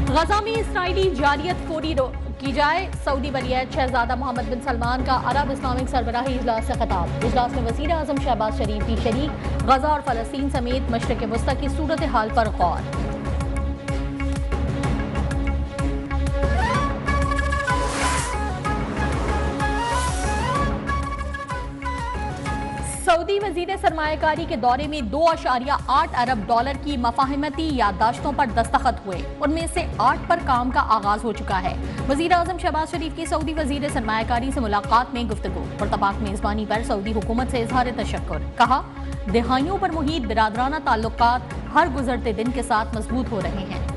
गजा में इसराइली जारियत फौरी की जाए। सऊदी वलीअहद शहजादा मोहम्मद बिन सलमान का अरब इस्लामिक सरबराही इजलास से खिताब। इजलास में वज़ीर आज़म शहबाज शरीफ भी शरीक। गजा और फलस्तीन समेत मशरिक़ वस्ता की सूरत हाल पर गौर। सऊदी वजीर सरमायाकारी के दौरे में 2.8 अरब डॉलर की मफाहमती याददाश्तों पर दस्तखत हुए। उनमें से 8 पर काम का आगाज हो चुका है। वजीर आज़म शहबाज शरीफ की सऊदी वजीर सरमायाकारी से मुलाकात में गुफ्तगू। पुरतपाक मेजबानी पर सऊदी हुकूमत से इजहार तशक्कुर। कहा, दहाइयों पर मुहीत बिरादराना ताल्लुकात हर गुजरते दिन के साथ मजबूत हो रहे हैं।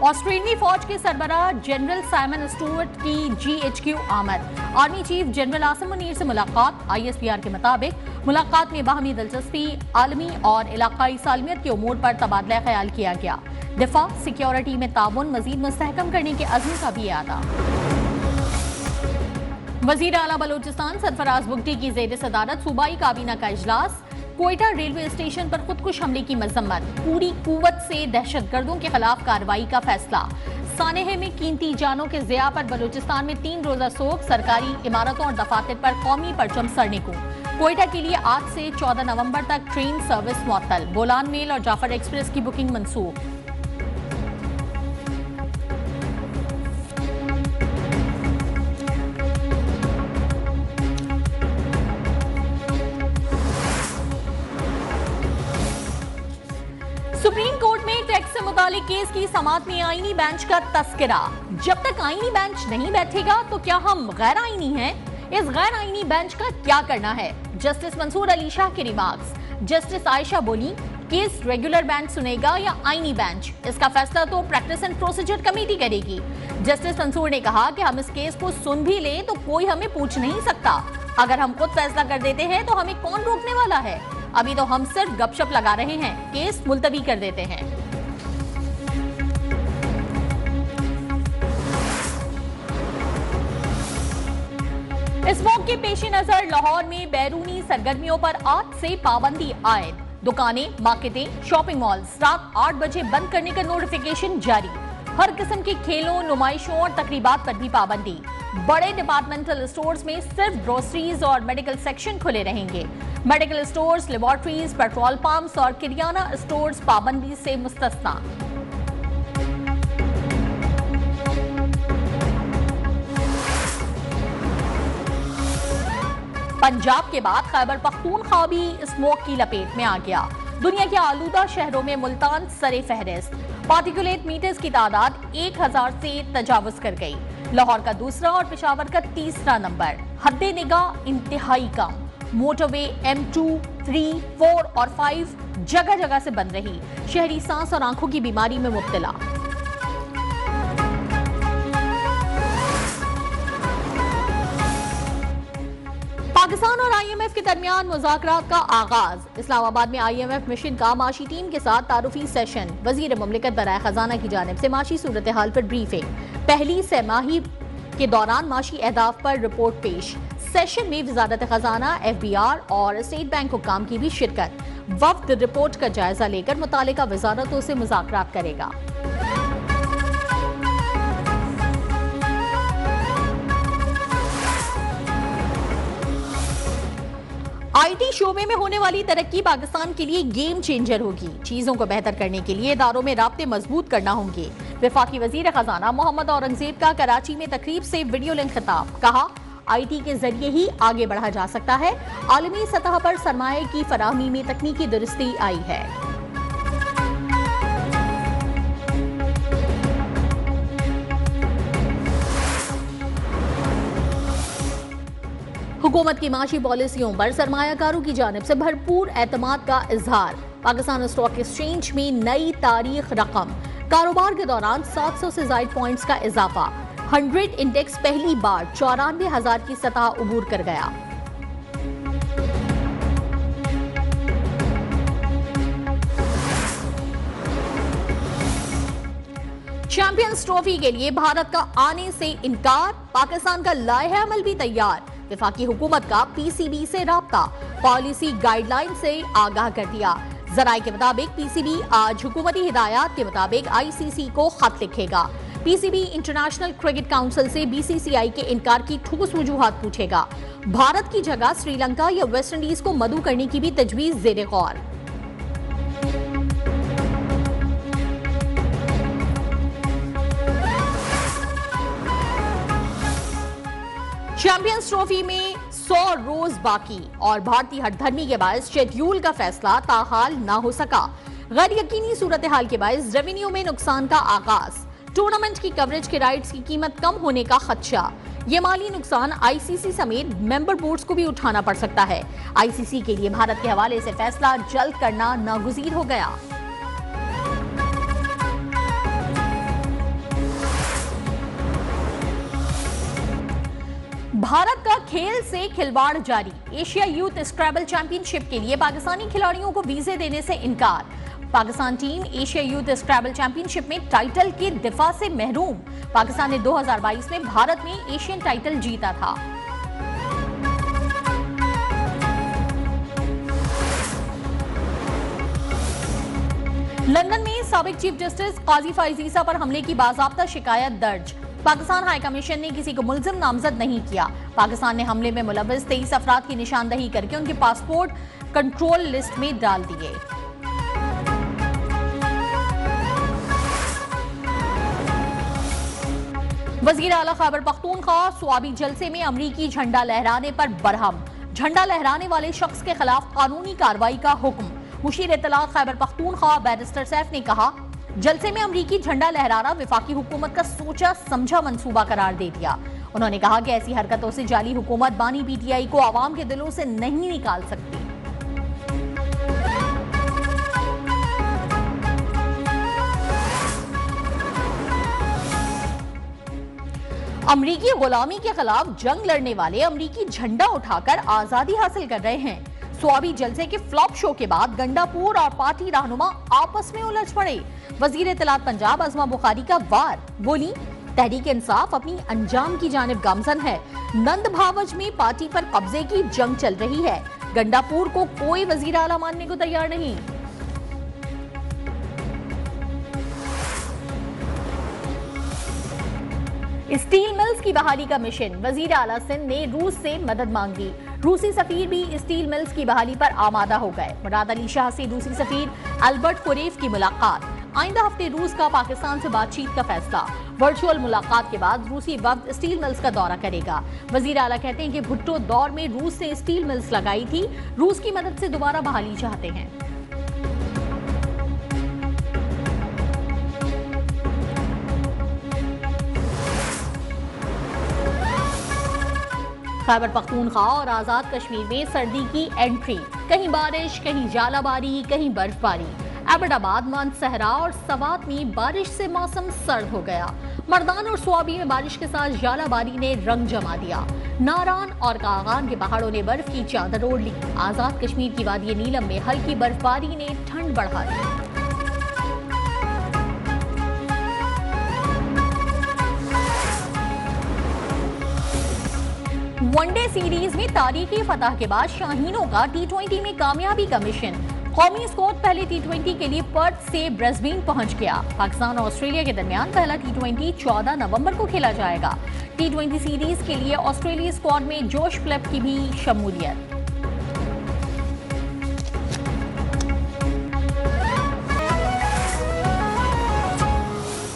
ऑस्ट्रेलियाई फौज के सरबराह जनरल साइमन स्टुअर्ट की GHQ आमद। Army chief general Asim Munir से मुलाकात। ISPR के मुताबिक मुलाकात में बाहमी दिलचस्पी, आलमी और इलाकाई सालमियत के उमूर पर तबादला ख्याल किया गया। दिफा सिक्योरिटी में ताउन मजीद मुस्तहकम करने के अज़्म का भी अदा। वज़ीर आला बलोचिस्तान सरफराज बुगटी की ज़ेर सदारत सूबाई काबीना का इजलास। कोयटा रेलवे स्टेशन पर खुदकुश हमले की मजम्मत। पूरी कुव्वत से दहशतगर्दों के खिलाफ कार्रवाई का फैसला। सानेह में कीमती जानों के ज़िया पर बलूचिस्तान में 3 रोजा सोग। सरकारी इमारतों और दफातर पर कौमी परचम सड़ने को। कोयटा के लिए आज से 14 नवंबर तक ट्रेन सर्विस मुअत्तल। बोलान मेल और जाफर एक्सप्रेस की बुकिंग मनसूख। सुप्रीम कोर्ट में टैक्स से मुतालिक केस की समाअत में आईनी बेंच का तस्करा। जब तक आईनी बेंच नहीं बैठेगा तो क्या हम गैर आईनी हैं? इस गैर आईनी बेंच का क्या करना है? जस्टिस मंसूर अली शाह के रिमार्क्स। जस्टिस आयशा बोली, केस रेगुलर बेंच सुनेगा या आईनी बेंच, इसका फैसला तो प्रैक्टिस एंड प्रोसीजर कमेटी करेगी। जस्टिस मंसूर ने कहा कि हम इस केस को सुन भी लें तो कोई हमें पूछ नहीं सकता। अगर हम खुद फैसला कर देते हैं तो हमें कौन रोकने वाला है? अभी तो हम सिर्फ गपशप लगा रहे हैं, केस मुलतवी कर देते हैं। इस मौके के पेश नजर लाहौर में बैरूनी सरगर्मियों पर आज से पाबंदी आयद। दुकानें, मार्केटें, शॉपिंग मॉल्स रात 8 बजे बंद करने का नोटिफिकेशन जारी। हर किस्म के खेलों, नुमाइशों और तकरीबात पर भी पाबंदी। बड़े डिपार्टमेंटल स्टोर्स में सिर्फ ग्रोसरीज और मेडिकल सेक्शन खुले रहेंगे। Medical stores, laboratories, petrol pumps और किरियाना स्टोर्स पाबंदी से मुस्तस्ना। पंजाब के बाद खैबर पख्तूनख्वा भी स्मोक की लपेट में आ गया। दुनिया के आलूदा शहरों में मुल्तान सरे फहरिस्त। पार्टिकुलेट मीटर्स की तादाद 1000 से तजावुज कर गई। लाहौर का दूसरा और पेशावर का तीसरा नंबर। हद्दे निगाह इंतहाई कम। मोटरवे M2, 3, 4 और 5 जगह जगह से बंद रही। शहरी सांस और आंखों की बीमारी में मुब्तला। पाकिस्तान और IMF के दरमियान मुज़ाकरात का आगाज। इस्लामाबाद में IMF मिशन का माशी टीम के साथ तारुफी सेशन। वजीर मुमलिकत बराए खजाना की जानिब से माशी सूरत हाल पर ब्रीफिंग। पहली सहमाही के दौरान माशी अहदाफ पर रिपोर्ट पेश। सेशन में वजारत खजाना, FBR और स्टेट बैंक हुक्काम की भी शिरकत। वफ्द रिपोर्ट का जायजा लेकर मुतालिका वजारतों से मुज़ाकरात करेगा। IT शोबे में होने वाली तरक्की पाकिस्तान के लिए गेम चेंजर होगी। चीजों को बेहतर करने के लिए इदारों में राब्ते मजबूत करना होंगे। वफाकी वजीर खजाना मोहम्मद औरंगजेब का कराची में तकरीब से वीडियो लिंक खिताब। कहा, IT के जरिए ही आगे बढ़ा जा सकता है। आलमी सतह पर सरमाए की फराहमी में तकनीकी दुरुस्ती आई है। हुकूमत की माशी पॉलिसियों पर सरमायाकारों की जानिब से भरपूर एतमाद का इजहार। पाकिस्तान स्टॉक एक्सचेंज में नई तारीख रकम। कारोबार के दौरान 700 से ज्यादा पॉइंट्स का इजाफा। 100 इंडेक्स पहली बार 94,000 की सतह उबूर कर गया। चैंपियंस ट्रॉफी के लिए भारत का आने से इनकार। पाकिस्तान का लाए अमल भी तैयार। वफाकी हुकूमत का PCB से राब्ता। पॉलिसी गाइडलाइन से आगाह कर दिया। जराये के मुताबिक पीसीबी आज हुकूमती हिदायत के मुताबिक आईसीसी को खत लिखेगा। पीसीबी इंटरनेशनल क्रिकेट काउंसिल से बीसीसीआई के इनकार की ठोस वजूहात पूछेगा। भारत की जगह श्रीलंका या वेस्ट इंडीज को मदऊ करने की भी तजवीज ज़ेरे गौर। चैंपियंस ट्रॉफी में 100 रोज बाकी और भारतीय हठधर्मी के बायस शेड्यूल का फैसला ताहाल ना हो सका। गैर यकीनी सूरत हाल के बायस रेवेन्यू में नुकसान का आगाज। टूर्नामेंट की कवरेज के राइट्स की कीमत कम होने का खदशा। ये माली नुकसान आईसीसी समेत मेंबर बोर्ड्स को भी उठाना पड़ सकता है। आईसीसी के लिए भारत के हवाले से फैसला जल्द करना नागुज़ीर हो गया। भारत का खेल से खिलवाड़ जारी। एशिया यूथ स्क्रैबल चैंपियनशिप के लिए पाकिस्तानी खिलाड़ियों को वीजे देने से इनकार। Pakistan team Asia youth scrabble championship में टाइटल के दिफा से महरूम। पाकिस्तान ने 2022 में भारत में एशियन टाइटल जीता था। लंदन में साबिक चीफ जस्टिस काजी फाइज ईसा पर हमले की बाज़ाब्ता शिकायत दर्ज। पाकिस्तान हाई कमीशन ने किसी को मुल्जिम नामजद नहीं किया। पाकिस्तान ने हमले में मुलव्वस 23 अफराद की निशानदही करके उनके पासपोर्ट कंट्रोल लिस्ट में डाल दिए। वज़ीर आला खैबर पख्तूनख्वा स्वाबी जलसे में अमरीकी झंडा लहराने पर बरहम। झंडा लहराने वाले शख्स के खिलाफ कानूनी कार्रवाई का हुक्म। मुशीर इत्तलात खैबर पख्तूनख्वा बैरिस्टर सैफ ने कहा, जलसे में अमरीकी झंडा लहराना विफाकी हुकूमत का सोचा समझा मंसूबा करार दे दिया। उन्होंने कहा कि ऐसी हरकतों से जाली हुकूमत बानी पीटीआई को आवाम के दिलों से नहीं निकाल सकती। अमरीकी गुलामी के खिलाफ जंग लड़ने वाले अमरीकी झंडा उठाकर आजादी हासिल कर रहे हैं। स्वाबी जलसे के फ्लॉप शो के बाद गंडापुर और पार्टी रहनुमा आपस में उलझ पड़े। वजीर इत्तलात पंजाब अज़मा बुखारी का वार, बोली तहरीक इंसाफ अपनी अंजाम की जानिब गामजन है। नंद भावज में पार्टी पर कब्जे की जंग चल रही है। गंडापुर को कोई वजीर आला मानने को तैयार नहीं। स्टील मिल्स की बहाली का मिशन। वजीर आला सिंध ने रूस से मदद मांगी। रूसी सफीर भी स्टील मिल्स की बहाली पर आमादा हो गए। मुराद अली शाह से रूसी सफीर अल्बर्ट कुरेफ की मुलाकात। आइंदा हफ्ते रूस का पाकिस्तान से बातचीत का फैसला। वर्चुअल मुलाकात के बाद रूसी वफ्द स्टील मिल्स का दौरा करेगा। वजीर आला कहते हैं कि भुट्टो दौर में रूस से स्टील मिल्स लगाई थी। रूस की मदद से दोबारा बहाली चाहते हैं। खैबर पख्तूनख्वा और आजाद कश्मीर में सर्दी की एंट्री। कहीं बारिश, कहीं जालाबारी, कहीं बर्फबारी। एबटाबाद, मानसहरा और सवात में बारिश से मौसम सर्द हो गया। मर्दान और स्वाबी में बारिश के साथ जालाबारी ने रंग जमा दिया। नारान और कागान के पहाड़ों ने बर्फ की चादर ओढ़ ली। आजाद कश्मीर की वादी नीलम में हल्की बर्फबारी ने ठंड बढ़ा दी। वनडे सीरीज में तारीखी फतह के बाद शाहीनों का टी20 में कामयाबी का मिशन। कौमी स्क्वाड पहले टी20 के लिए पर्थ से ब्रिस्बेन पहुंच गया। पाकिस्तान और ऑस्ट्रेलिया के दरमियान पहला टी20 14 नवंबर को खेला जाएगा। टी20 सीरीज के लिए ऑस्ट्रेलिया स्क्वाड में जोश फिलिप की भी शमूलियत।